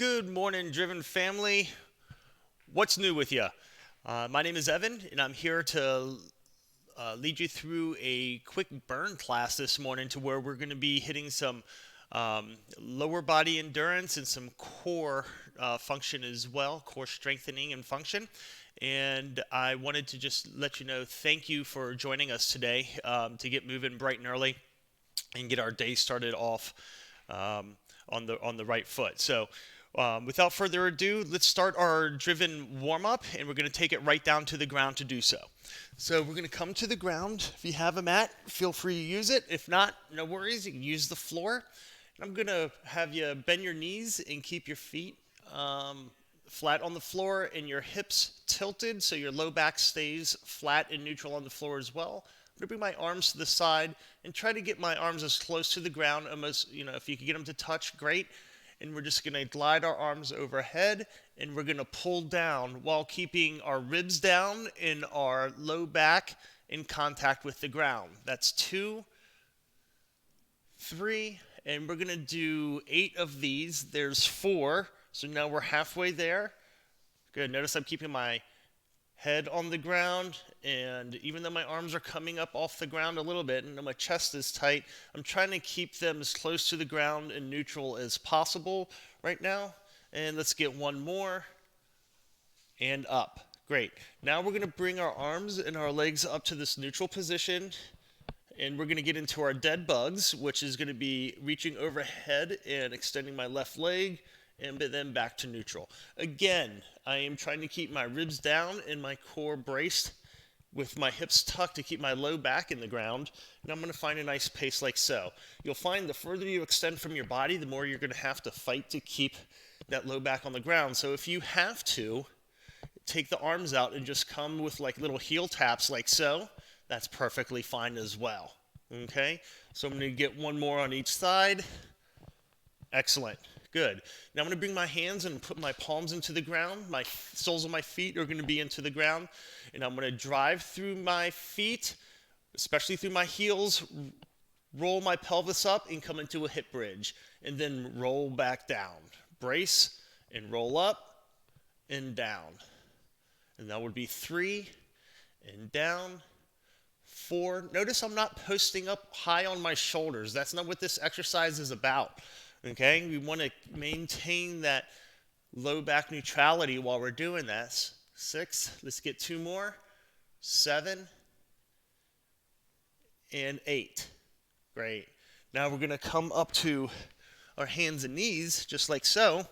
Good morning, Driven family. What's new with you? My name is Evan, and I'm here to lead you through a quick burn class this morning to where we're going to be hitting some lower body endurance and some core function as well, core strengthening and function. And I wanted to just let you know, thank you for joining us today to get moving bright and early and get our day started off on the right foot. So without further ado, let's start our driven warm-up, and we're going to take it right down to the ground to do so. So we're going to come to the ground. If you have a mat, feel free to use it. If not, no worries, you can use the floor. And I'm going to have you bend your knees and keep your feet flat on the floor and your hips tilted so your low back stays flat and neutral on the floor as well. I'm going to bring my arms to the side and try to get my arms as close to the ground, almost, if you can get them to touch, great. And we're just going to glide our arms overhead, and we're going to pull down while keeping our ribs down and our low back in contact with the ground. That's 2, 3, and we're going to do 8 of these. There's 4, so now we're halfway there. Good. Notice I'm keeping my head on the ground, and even though my arms are coming up off the ground a little bit and my chest is tight, I'm trying to keep them as close to the ground and neutral as possible right now. And let's get one more, and up. Great. Now we're going to bring our arms and our legs up to this neutral position, and we're going to get into our dead bugs, which is going to be reaching overhead and extending my left leg, and then back to neutral. Again, I am trying to keep my ribs down and my core braced with my hips tucked to keep my low back in the ground. And I'm going to find a nice pace like so. You'll find the further you extend from your body, the more you're going to have to fight to keep that low back on the ground. So if you have to, take the arms out and just come with like little heel taps like so. That's perfectly fine as well. Okay? So I'm going to get one more on each side. Excellent. Good. Now I'm going to bring my hands and put my palms into the ground. My soles of my feet are going to be into the ground. And I'm going to drive through my feet, especially through my heels, roll my pelvis up and come into a hip bridge. And then roll back down. Brace and roll up and down. And that would be 3 and down. 4. Notice I'm not posting up high on my shoulders. That's not what this exercise is about. Okay, we want to maintain that low back neutrality while we're doing this. 6, let's get 2 more. 7 and 8. Great. Now we're going to come up to our hands and knees, just like so.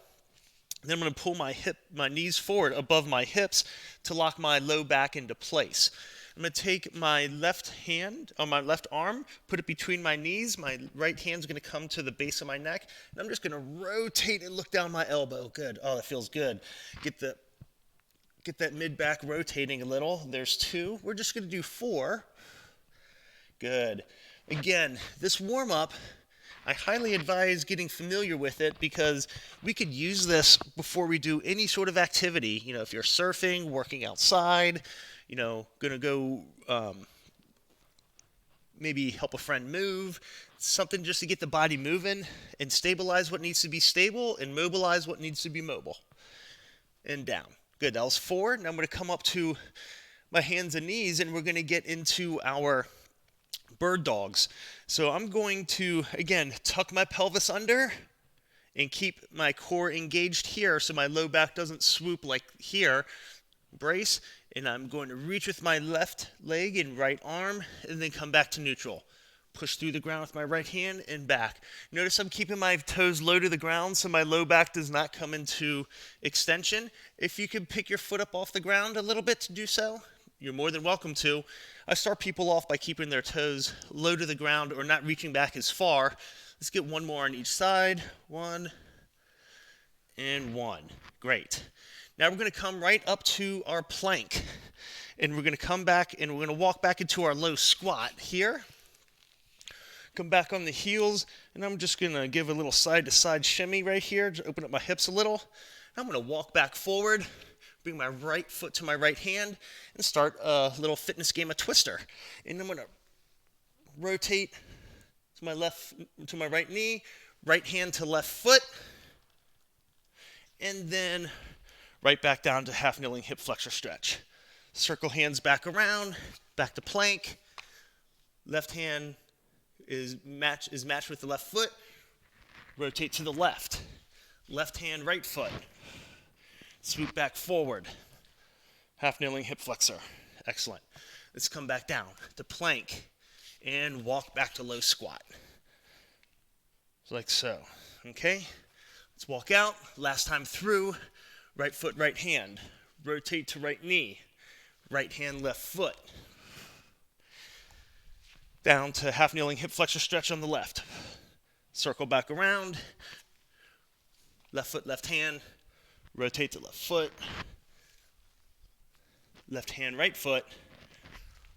Then I'm going to pull my knees forward above my hips to lock my low back into place. I'm going to take my left hand, or my left arm, put it between my knees. My right hand's going to come to the base of my neck. And I'm just going to rotate and look down my elbow. Good. Oh, that feels good. Get that mid-back rotating a little. There's 2. We're just going to do 4. Good. Again, this warm-up, I highly advise getting familiar with it because we could use this before we do any sort of activity. If you're surfing, working outside, going to go maybe help a friend move, something just to get the body moving and stabilize what needs to be stable and mobilize what needs to be mobile. And down. Good, that was 4. Now I'm going to come up to my hands and knees, and we're going to get into our bird dogs. So I'm going to, again, tuck my pelvis under and keep my core engaged here so my low back doesn't swoop like here. Brace, and I'm going to reach with my left leg and right arm and then come back to neutral. Push through the ground with my right hand and back. Notice I'm keeping my toes low to the ground so my low back does not come into extension. If you could pick your foot up off the ground a little bit to do so, you're more than welcome to. I start people off by keeping their toes low to the ground or not reaching back as far. Let's get one more on each side. 1 and 1. Great. Now we're going to come right up to our plank, and we're going to come back and we're going to walk back into our low squat here. Come back on the heels, and I'm just going to give a little side-to-side shimmy right here to open up my hips a little. I'm going to walk back forward, bring my right foot to my right hand, and start a little fitness game of twister. And I'm going to rotate to my right knee, right hand to left foot, and then right back down to half kneeling hip flexor stretch. Circle hands back around, back to plank. Left hand is matched with the left foot. Rotate to the left. Left hand, right foot. Sweep back forward. Half kneeling hip flexor. Excellent. Let's come back down to plank and walk back to low squat. Like so. Okay? Let's walk out. Last time through. Right foot, right hand. Rotate to right knee. Right hand, left foot. Down to half kneeling hip flexor stretch on the left. Circle back around. Left foot, left hand. Rotate to left foot. Left hand, right foot.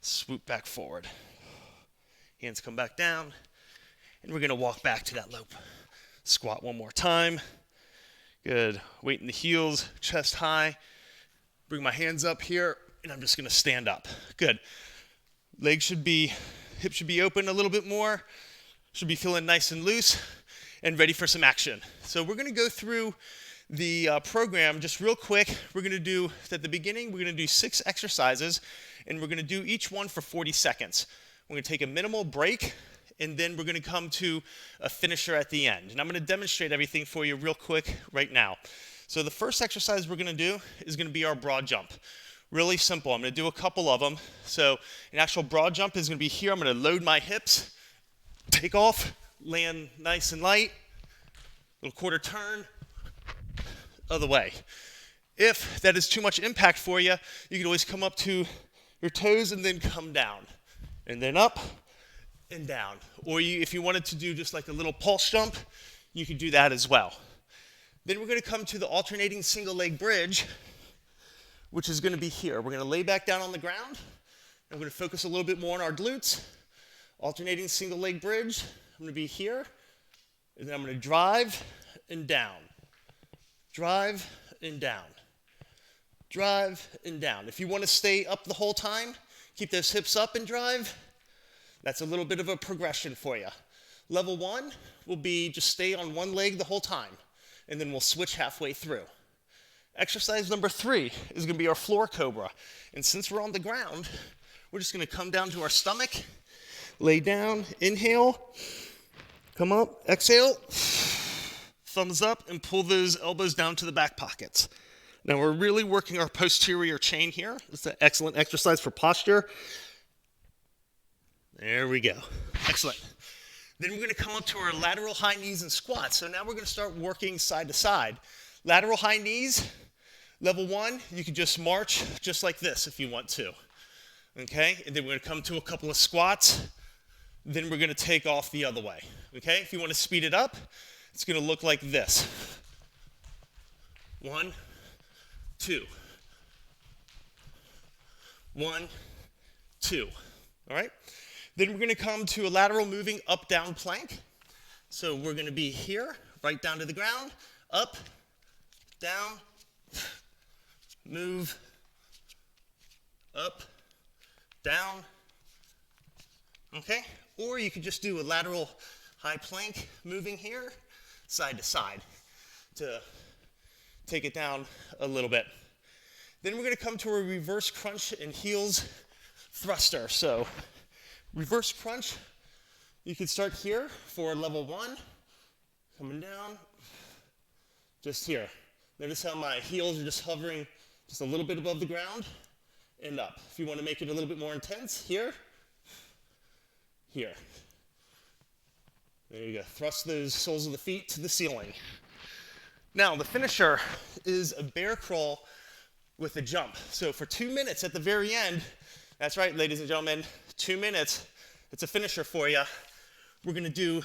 Swoop back forward. Hands come back down. And we're going to walk back to that low squat one more time. Good. Weight in the heels, chest high. Bring my hands up here, and I'm just going to stand up. Good. Hips should be open a little bit more. Should be feeling nice and loose and ready for some action. So we're going to go through the program just real quick. We're going to do, at the beginning, we're going to do 6 exercises, and we're going to do each one for 40 seconds. We're going to take a minimal break, and then we're going to come to a finisher at the end. And I'm going to demonstrate everything for you real quick right now. So the first exercise we're going to do is going to be our broad jump. Really simple. I'm going to do a couple of them. So an actual broad jump is going to be here. I'm going to load my hips, take off, land nice and light, little quarter turn, other way. If that is too much impact for you, you can always come up to your toes and then come down, and then up and down. Or if you wanted to do just like a little pulse jump, you could do that as well. Then we're going to come to the alternating single leg bridge, which is going to be here. We're going to lay back down on the ground. I'm going to focus a little bit more on our glutes. Alternating single leg bridge. I'm going to be here, and then I'm going to drive and down. Drive and down. Drive and down. If you want to stay up the whole time, keep those hips up and drive. That's a little bit of a progression for you. Level 1 will be just stay on one leg the whole time, and then we'll switch halfway through. Exercise number 3 is going to be our floor cobra. And since we're on the ground, we're just going to come down to our stomach, lay down, inhale, come up, exhale, thumbs up, and pull those elbows down to the back pockets. Now we're really working our posterior chain here. It's an excellent exercise for posture. There we go. Excellent. Then we're going to come up to our lateral high knees and squats. So now we're going to start working side to side. Lateral high knees, level 1, you can just march just like this if you want to. Okay? And then we're going to come to a couple of squats. Then we're going to take off the other way. Okay? If you want to speed it up, it's going to look like this. 1, 2. 1, 2. All right? Then we're going to come to a lateral moving up-down plank. So we're going to be here, right down to the ground, up, down, move, up, down. Okay? Or you could just do a lateral high plank moving here, side to side, to take it down a little bit. Then we're going to come to a reverse crunch and heels thruster. So reverse crunch, you can start here for level 1, coming down, just here. Notice how my heels are just hovering just a little bit above the ground and up. If you want to make it a little bit more intense, here, here. There you go. Thrust those soles of the feet to the ceiling. Now, the finisher is a bear crawl with a jump. So for 2 minutes at the very end, that's right, ladies and gentlemen, 2 minutes, it's a finisher for you. We're going to do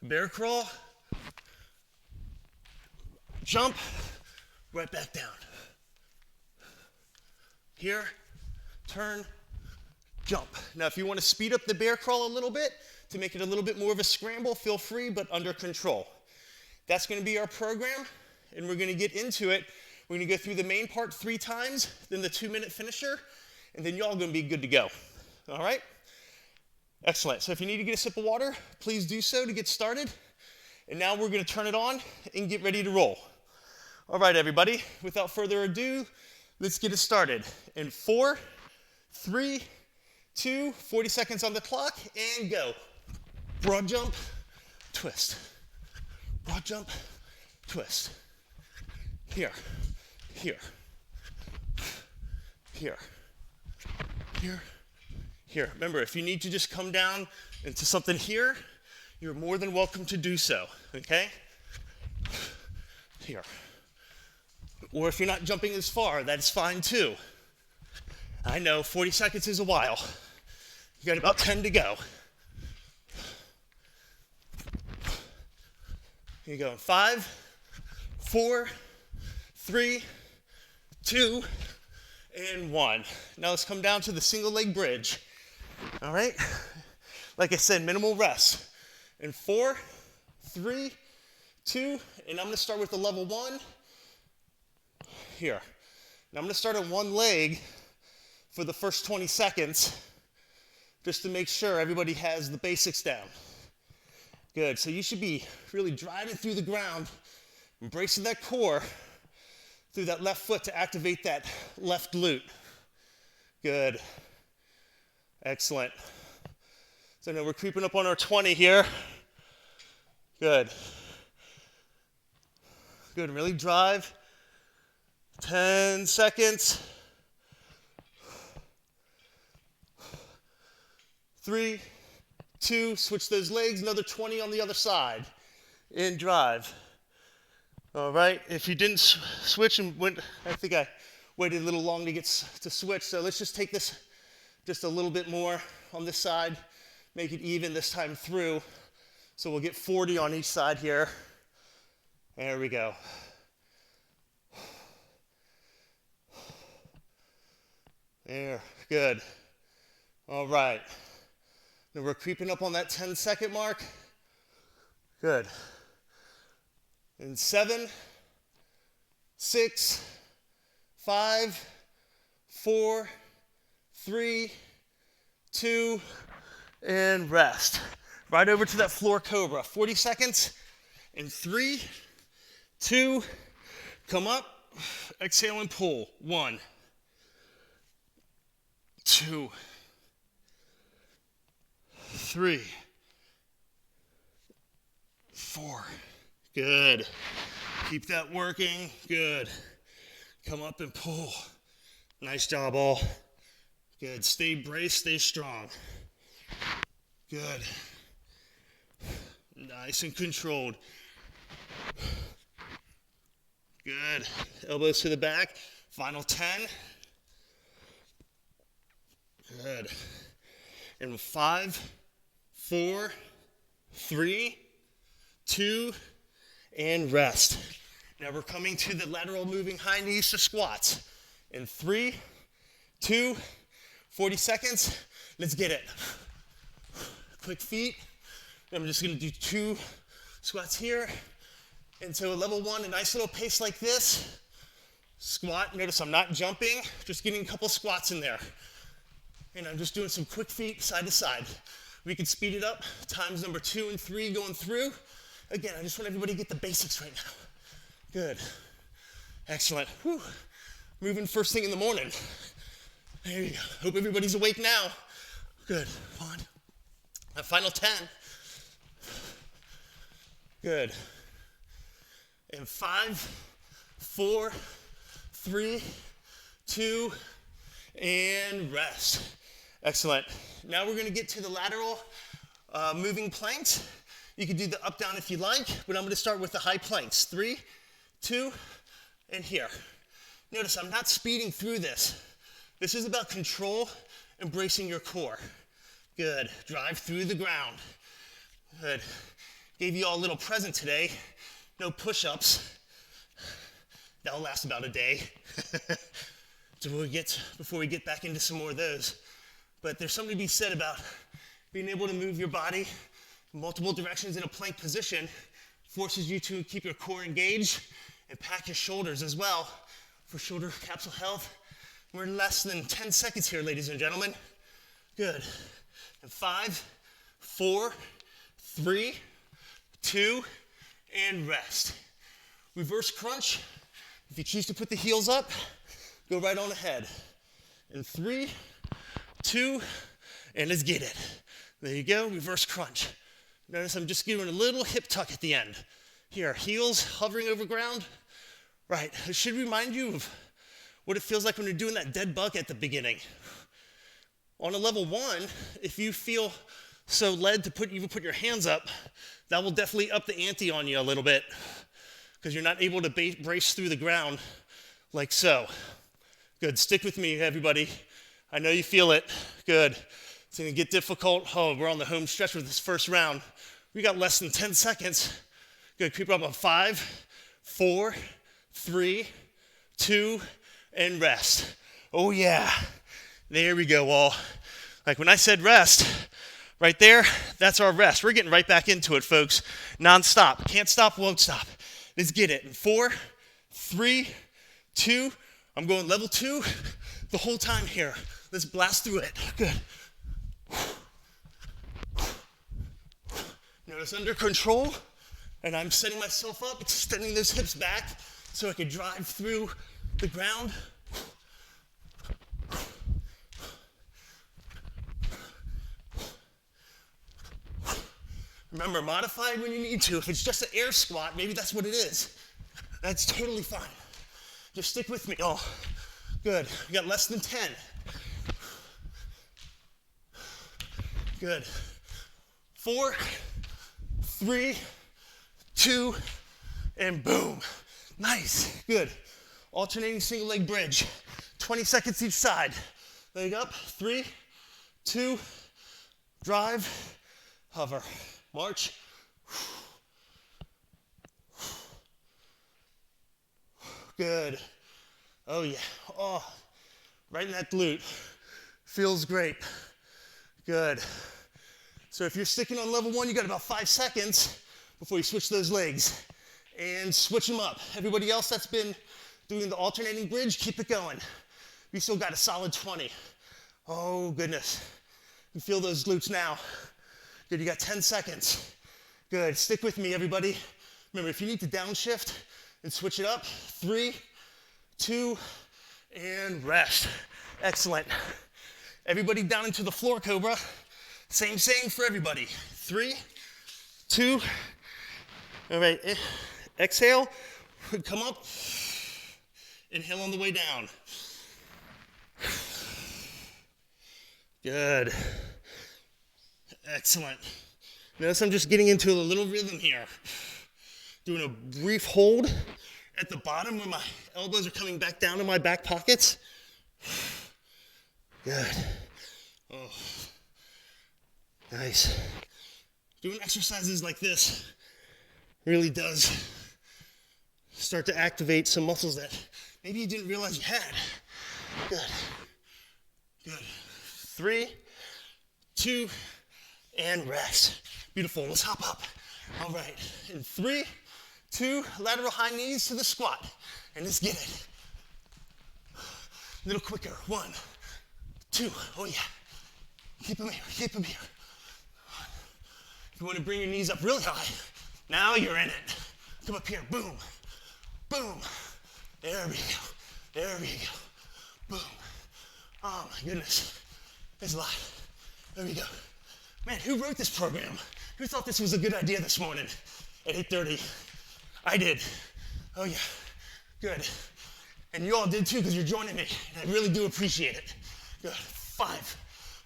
bear crawl, jump, right back down. Here, turn, jump. Now, if you want to speed up the bear crawl a little bit to make it a little bit more of a scramble, feel free, but under control. That's going to be our program, and we're going to get into it. We're going to go through the main part 3 times, then the 2-minute finisher, and then y'all are going to be good to go. All right? Excellent. So if you need to get a sip of water, please do so to get started. And now we're gonna turn it on and get ready to roll. All right, everybody, without further ado, let's get it started. In 4, 3, 2, 40 seconds on the clock, and go. Broad jump, twist. Broad jump, twist. Here, here, here, here, here. Remember, if you need to just come down into something here, you're more than welcome to do so, okay? Here. Or if you're not jumping as far, that's fine too. I know 40 seconds is a while. You got about 10 to go. Here you go. 5, 4, 3, 2, and 1. Now let's come down to the single leg bridge. All right? Like I said, minimal rest. In 4, 3, 2, and I'm gonna start with the level 1. Here. Now I'm gonna start on one leg for the first 20 seconds, just to make sure everybody has the basics down. Good, so you should be really driving through the ground, embracing that core through that left foot to activate that left glute. Good, excellent. So now we're creeping up on our 20 here. Good. Good, really drive. 10 seconds. 3, 2, switch those legs, another 20 on the other side, and drive. All right, if you didn't switch and went, I think I waited a little long to get to switch, so let's just take this just a little bit more on this side, make it even this time through, so we'll get 40 on each side here. There we go. There, good. All right. Now we're creeping up on that 10-second mark. Good. In 7, 6, 5, 4, 3, 2, and rest. Right over to that floor Cobra. 40 seconds. In 3, 2, come up, exhale and pull. 1, 2, 3, 4. Good. Keep that working. Good. Come up and pull. Nice job, all. Good. Stay braced, stay strong. Good. Nice and controlled. Good. Elbows to the back. Final 10. Good. And 5, 4, 3, 2, and rest. Now we're coming to the lateral moving high knees to squats. In 3, 2, 40 seconds. Let's get it. Quick feet. I'm just gonna do 2 squats here. And so level 1, a nice little pace like this. Squat, notice I'm not jumping, just getting a couple squats in there. And I'm just doing some quick feet side to side. We can speed it up, times number 2 and 3 going through. Again, I just want everybody to get the basics right now. Good, excellent. Whew. Moving first thing in the morning. There you go, hope everybody's awake now. Good, 1, final 10. Good, and 5, 4, 3, 2, and rest. Excellent. Now we're gonna get to the lateral moving planks. You can do the up down if you like, but I'm gonna start with the high planks. 3, 2, and here. Notice I'm not speeding through this. This is about control and bracing your core. Good, drive through the ground. Good, gave you all a little present today. No push-ups. That'll last about a day. Before we get back into some more of those. But there's something to be said about being able to move your body in multiple directions in a plank position, forces you to keep your core engaged and pack your shoulders as well for shoulder capsule health. We're less than 10 seconds here, ladies and gentlemen. Good. And 5, 4, 3, 2, and rest. Reverse crunch. If you choose to put the heels up, go right on ahead. In 3, 2, and let's get it. There you go, reverse crunch. Notice I'm just doing a little hip tuck at the end. Here, heels hovering over ground. Right, it should remind you of what it feels like when you're doing that dead bug at the beginning. On a level 1, if you feel so led to even put your hands up, that will definitely up the ante on you a little bit because you're not able to brace through the ground like so. Good, stick with me, everybody. I know you feel it. Good. It's gonna get difficult. Oh, we're on the home stretch with this first round. We got less than 10 seconds. Good, keep up on 5, 4, 3, 2, and rest. Oh yeah, there we go, all. Like when I said rest, right there, that's our rest. We're getting right back into it, folks. Non-stop, can't stop, won't stop. Let's get it. In 4, 3, 2, I'm going level 2 the whole time here. Let's blast through it. Good. Notice under control, and I'm setting myself up, extending those hips back so I can drive through the ground. Remember, modify it when you need to. If it's just an air squat, maybe that's what it is. That's totally fine. Just stick with me. Oh, good. We got less than 10. Good. 4, 3, 2, and boom. Nice. Good. Alternating single leg bridge. 20 seconds each side. Leg up. 3, 2, drive, hover. March. Good. Oh yeah. Oh, right in that glute. Feels great. Good. So if you're sticking on level 1, you got about 5 seconds before you switch those legs. And switch them up. Everybody else that's been doing the alternating bridge, keep it going. You still got a solid 20. Oh goodness. You feel those glutes now. Good, you got 10 seconds. Good, stick with me, everybody. Remember, if you need to downshift and switch it up, 3, 2, and rest. Excellent. Everybody down into the floor, Cobra. Same for everybody. 3, 2, all right, exhale, come up, inhale on the way down. Good. Excellent. Notice I'm just getting into a little rhythm here. Doing a brief hold at the bottom where my elbows are coming back down in my back pockets. Good. Oh, nice. Doing exercises like this really does start to activate some muscles that maybe you didn't realize you had. Good. Good. 3, 2, and rest. Beautiful. Let's hop up. All right. In 3, 2, lateral high knees to the squat. And let's get it. A little quicker. 1, 2. Oh, yeah. Keep them here. Keep them here. If you want to bring your knees up really high, now you're in it. Come up here. Boom. Boom. There we go. There we go. Boom. Oh, my goodness. There's a lot. There we go. Man, who wrote this program? Who thought this was a good idea this morning at 8:30? I did. Oh yeah, good. And you all did too because you're joining me. And I really do appreciate it. Good. 5,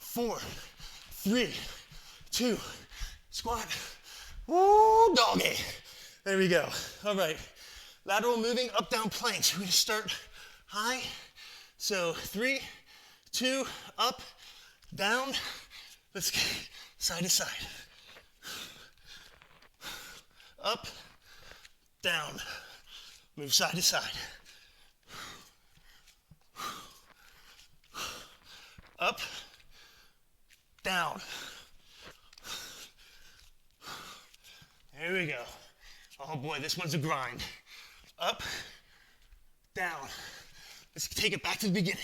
4, 3, 2, squat. Woo, doggy. There we go. All right. Lateral moving, up, down planks. We're gonna start high. So 3, 2, up, down. Let's get side to side. Up, down. Move side to side. Up, down. There we go. Oh boy, this one's a grind. Up, down. Let's take it back to the beginning.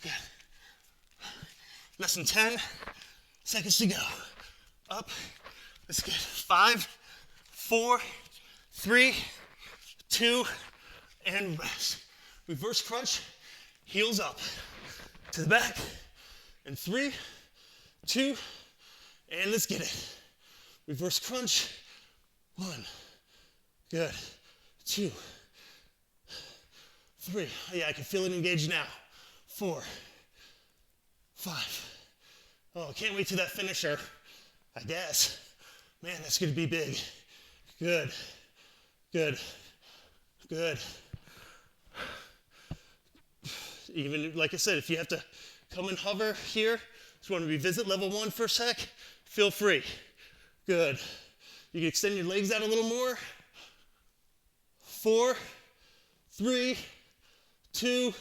Good. Less than 10 seconds to go. Up. Let's get 5, 4, 3, 2, and rest. Reverse crunch, heels up. To the back, and 3, 2, and let's get it. Reverse crunch, 1, good, 2, 3, oh yeah, I can feel it engaged now. 4, 5, oh, can't wait to that finisher, I guess. Man, that's gonna be big. Good, good, good. Even, like I said, if you have to come and hover here, just want to revisit level 1 for a sec, feel free. Good. You can extend your legs out a little more. 4, 3, 2,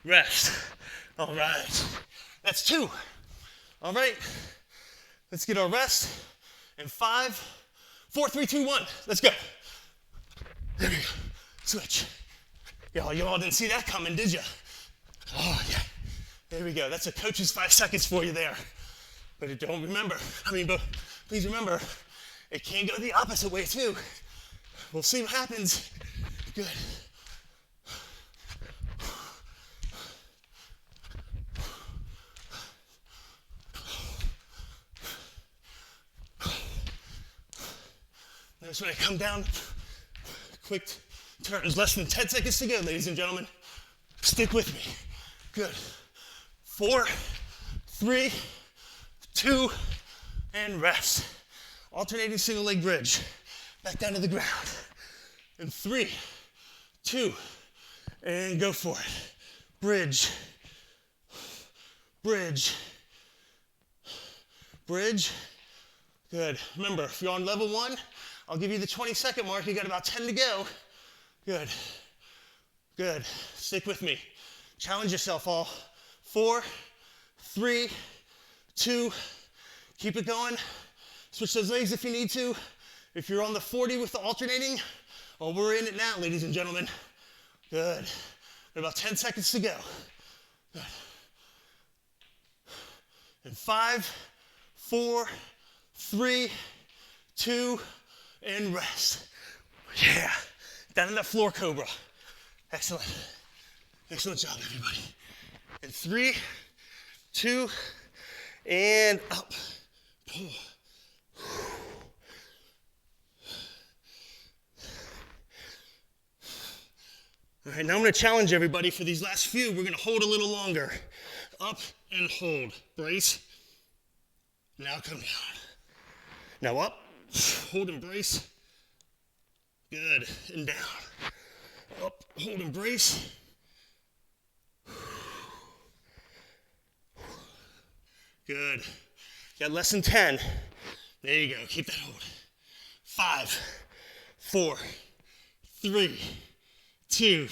rest. All right. That's 2. All right. Let's get our rest. And 5, 4, 3, 2, 1. Let's go. There we go. Switch. Y'all didn't see that coming, did you? Oh, yeah. There we go. That's a coach's 5 seconds for you there. But please remember, it can go the opposite way too. We'll see what happens. Good. Notice when I come down, quick turns, less than 10 seconds to go, ladies and gentlemen. Stick with me. Good. 4, 3, 2, and rest. Alternating single leg bridge. Back down to the ground. And 3, 2, and go for it. Bridge. Bridge. Bridge. Good. Remember, if you're on level 1, I'll give you the 20-second mark. You got about 10 to go. Good. Good. Stick with me. Challenge yourself all. 4, 3, 2, keep it going. Switch those legs if you need to. If you're on the 40 with the alternating, oh, we're in it now, ladies and gentlemen. Good. About 10 seconds to go. Good. And 5, 4, 3, 2, and rest. Yeah. Down in that floor cobra. Excellent. Excellent job, everybody. And 3, 2, and up. Pull. All right, now I'm going to challenge everybody for these last few. We're going to hold a little longer. Up and hold. Brace. Now come down. Now up. Hold and brace. Good. And down. Up. Hold and brace. Good. Got less than 10. There you go. Keep that hold. 5, 4, 3, 2,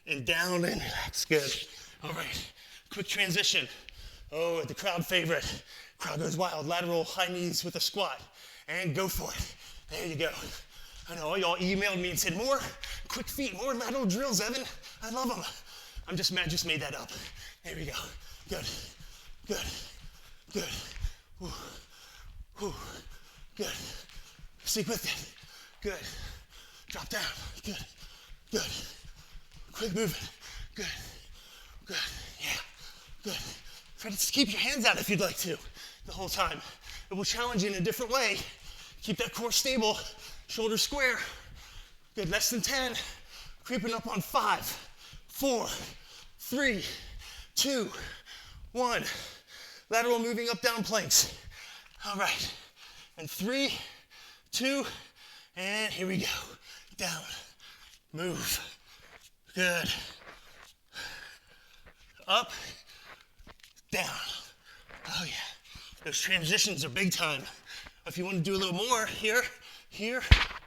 and down and relax. Good. All right. Quick transition. Oh, the crowd favorite. Crowd goes wild. Lateral high knees with a squat. And go for it. There you go. I know all y'all emailed me and said, more quick feet, more lateral drills, Evan. I love them. Just made that up. There we go. Good. Good. Good. Ooh. Ooh. Good. Stick with it. Good. Drop down. Good. Good. Quick movement. Good. Good. Yeah. Good. Try to keep your hands out if you'd like to the whole time. It will challenge you in a different way. Keep that core stable. Shoulders square. Good. Less than 10. Creeping up on 5, 4, 3, 2, 1. Lateral moving up, down planks. All right. And 3, 2, and here we go. Down. Move. Good. Up. Down. Oh yeah. Those transitions are big time. If you want to do a little more, here,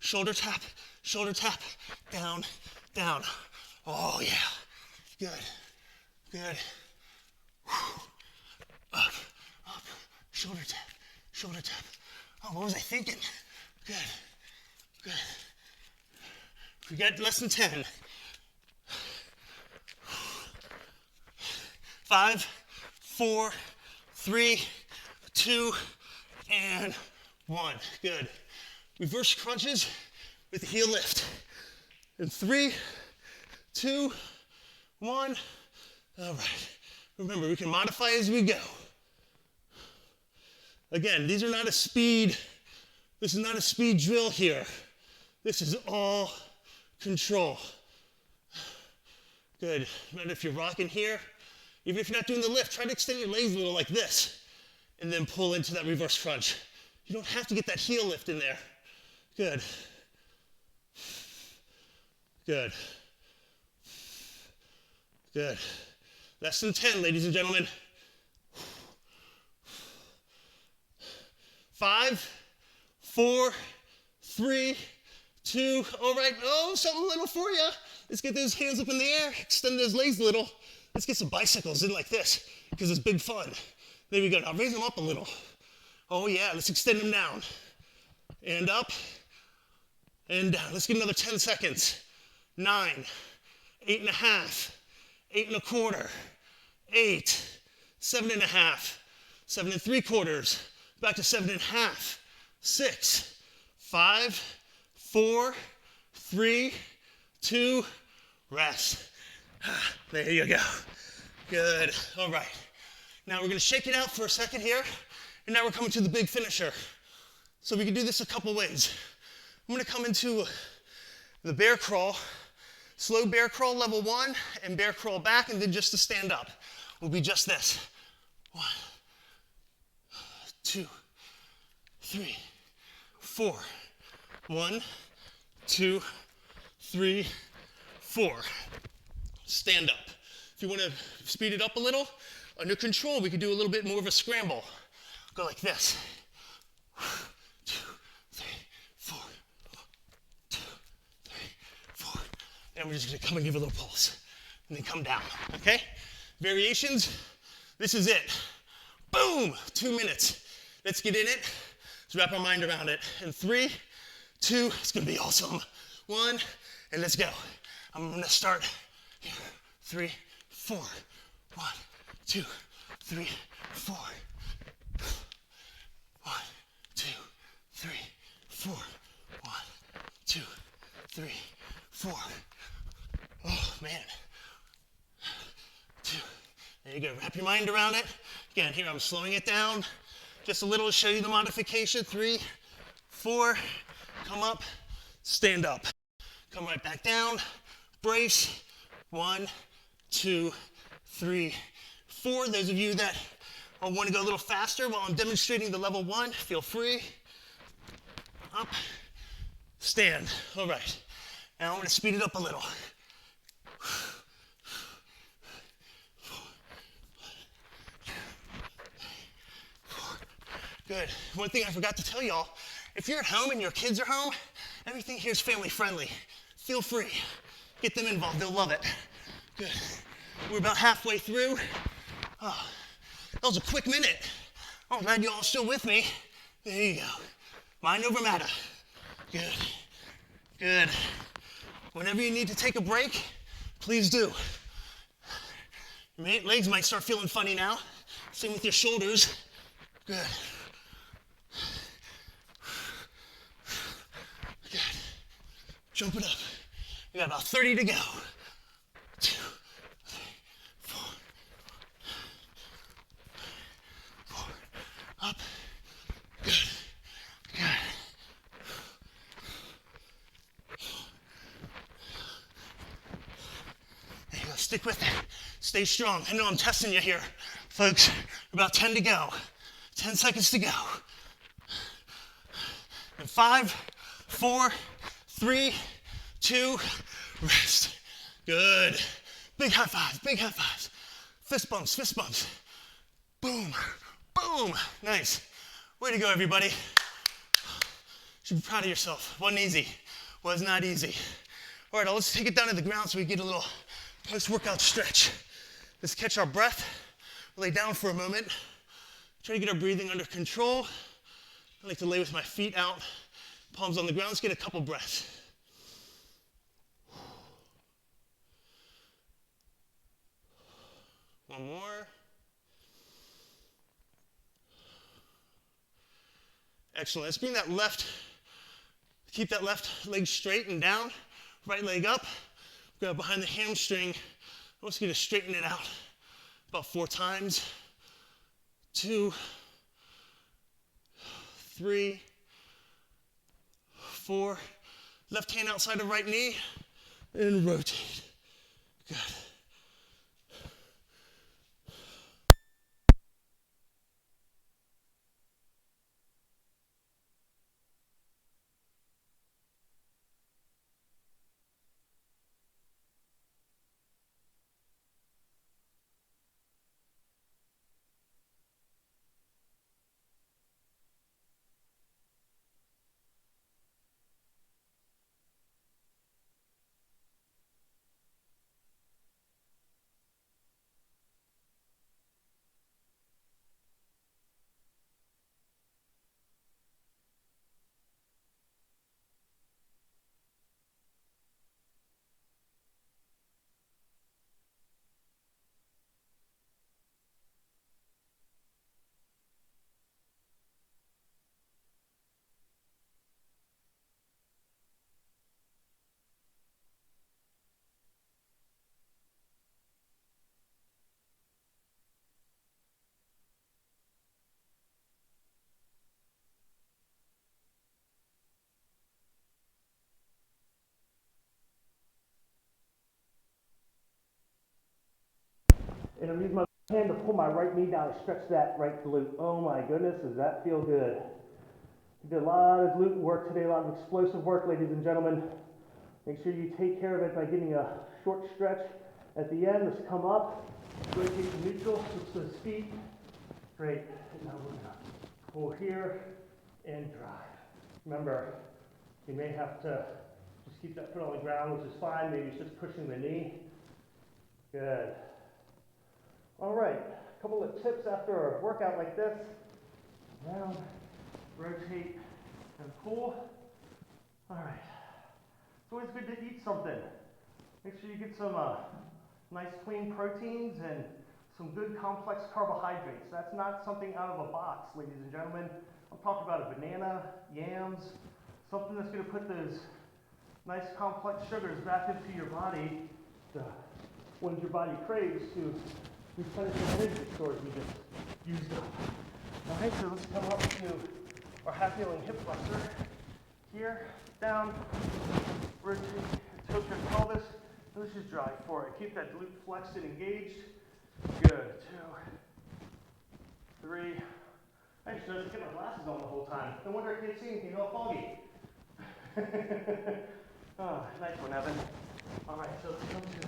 shoulder tap, down, down. Oh yeah. Good. Good. Up, shoulder tap. Oh, what was I thinking? Good, good. We got less than 10. 5, 4, 3, 2, and 1. Good. Reverse crunches. with the heel lift. In 3, 2, 1. All right. Remember, we can modify as we go. Again, these are not a speed, this is not a speed drill here. This is all control. Good. Remember, if you're rocking here, even if you're not doing the lift, try to extend your legs a little like this, and then pull into that reverse crunch. You don't have to get that heel lift in there. Good. Good. Good. Less than 10, ladies and gentlemen. 5, 4, 3, 2, all right. Oh, something little for you. Let's get those hands up in the air, extend those legs a little. Let's get some bicycles in like this, because it's big fun. There we go. Now raise them up a little. Oh yeah, let's extend them down. And up, and down. Let's get another 10 seconds. 9, 8.5, 8.25, 8, 7.5, 7 3/4, back to 7.5, 6, 5, 4, 3, 2, rest. There you go. Good. All right. Now we're going to shake it out for a second here, and now we're coming to the big finisher. So we can do this a couple ways. I'm going to come into the bear crawl, slow bear crawl level 1, and bear crawl back, and then just to stand up will be just this. 1, 2, 3, 4. 1, 2, 3, 4. Stand up. If you want to speed it up a little, under control, we could do a little bit more of a scramble. Go like this. 2, 3, 4. 2, 3, 4. And we're just going to come and give a little pulse. And then come down, okay? Variations, this is it. Boom! 2 minutes. Let's get in it. Let's wrap our mind around it. In 3, 2, it's going to be awesome. 1, and let's go. I'm going to start here. 3, 4. 1, 2, 3, 4. 1, 2, 3, 4. 1, 2, 3, 4. Oh, man. 2. There you go. Wrap your mind around it. Again, here I'm slowing it down just a little to show you the modification. 3, 4. Come up. Stand up. Come right back down. Brace. 1, 2, 3, 4. Those of you that want to go a little faster while I'm demonstrating the level 1, feel free. Up. Stand. All right. Now I'm going to speed it up a little. Good. One thing I forgot to tell y'all, if you're at home and your kids are home, everything here is family friendly. Feel free. Get them involved. They'll love it. Good. We're about halfway through. Oh, that was a quick minute. Oh, I'm glad you all are still with me. There you go. Mind over matter. Good. Good. Whenever you need to take a break, please do. Your legs might start feeling funny now. Same with your shoulders. Good. Good. Jump it up. We got about 30 to go. 2, 3, 4. 4. Up. Good. Good. There you go. Stick with it. Stay strong. I know I'm testing you here, folks. About 10 to go. 10 seconds to go. And 5, 4, 3, 2, rest. Good. Big high fives, big high fives. Fist bumps, fist bumps. Boom, boom. Nice. Way to go, everybody. You should be proud of yourself. Wasn't easy. Was not easy. All right, let's take it down to the ground so we get a little post-workout stretch. Let's catch our breath. Lay down for a moment. Try to get our breathing under control. I like to lay with my feet out, palms on the ground. Let's get a couple breaths. One more. Excellent. Let's bring that left Keep that left leg straight and down, right leg up. Grab behind the hamstring. I want you to straighten it out about 4 times. 2, 3, 4. Left hand outside of right knee and rotate. Good. And I'm using my hand to pull my right knee down and stretch that right glute. Oh my goodness, does that feel good? We did a lot of glute work today, a lot of explosive work, ladies and gentlemen. Make sure you take care of it by getting a short stretch at the end. Let's come up, rotate to neutral, switch those feet. Great. And now we're gonna pull here and drive. Remember, you may have to just keep that foot on the ground, which is fine. Maybe it's just pushing the knee. Good. All right, a couple of tips after a workout like this. Round, rotate, and pull. All right. It's always good to eat something. Make sure you get some nice clean proteins and some good complex carbohydrates. That's not something out of a box, ladies and gentlemen. I'm talking about a banana, yams, something that's going to put those nice complex sugars back into your body, the ones your body craves, to replenish the energy stores we just used up. All right, so let's come up to our half kneeling hip flexor. Here, down, rotate, tilt your pelvis. Let's just drive for it. Keep that glute flexed and engaged. Good. 2, 3. I just noticed I kept my glasses on the whole time. No wonder I can't see anything, all foggy. Oh, nice one, Evan. All right, so let's come to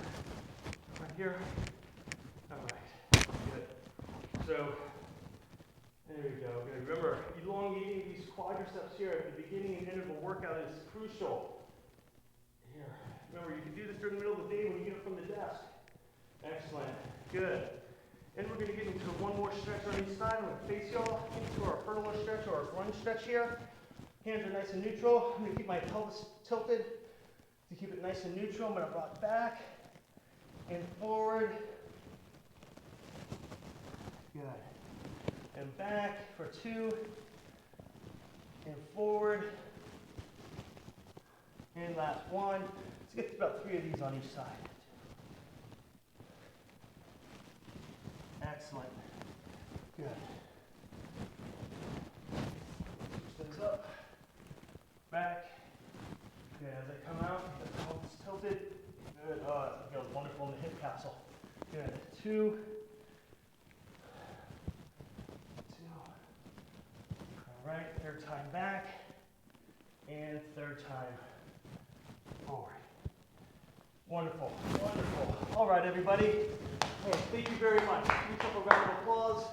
right here. All right, good. So, there you go. Good. Remember, elongating these quadriceps here at the beginning and end of a workout is crucial. Here. Remember, you can do this during the middle of the day when you get up from the desk. Excellent. Good. And we're going to get into one more stretch on each side. I'm going to face y'all into our furlong stretch or our grunge stretch here. Hands are nice and neutral. I'm going to keep my pelvis tilted to keep it nice and neutral. I'm going to rock back and forward. Good. And back for 2. And forward. And last 1. Let's get to about 3 of these on each side. Excellent. Good. Switch those up. Back. Good. As I come out, the pelvis tilted. Good. Oh, that feels wonderful in the hip capsule. Good. 2. 2. All right. Third time back. And third time forward. Wonderful. Wonderful. All right, everybody. Hey, thank you very much. Give yourself a round of applause.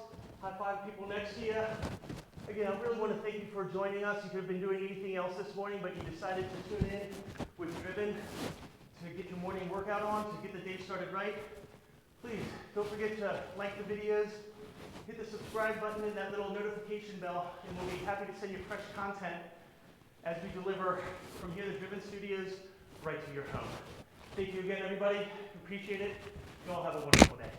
High five people next to you. Again, I really want to thank you for joining us. You could have been doing anything else this morning, but you decided to tune in with Driven to get your morning workout on, to get the day started right. Please, don't forget to like the videos, hit the subscribe button and that little notification bell, and we'll be happy to send you fresh content as we deliver from here, the Driven Studios, right to your home. Thank you again, everybody. Appreciate it. You all have a wonderful day.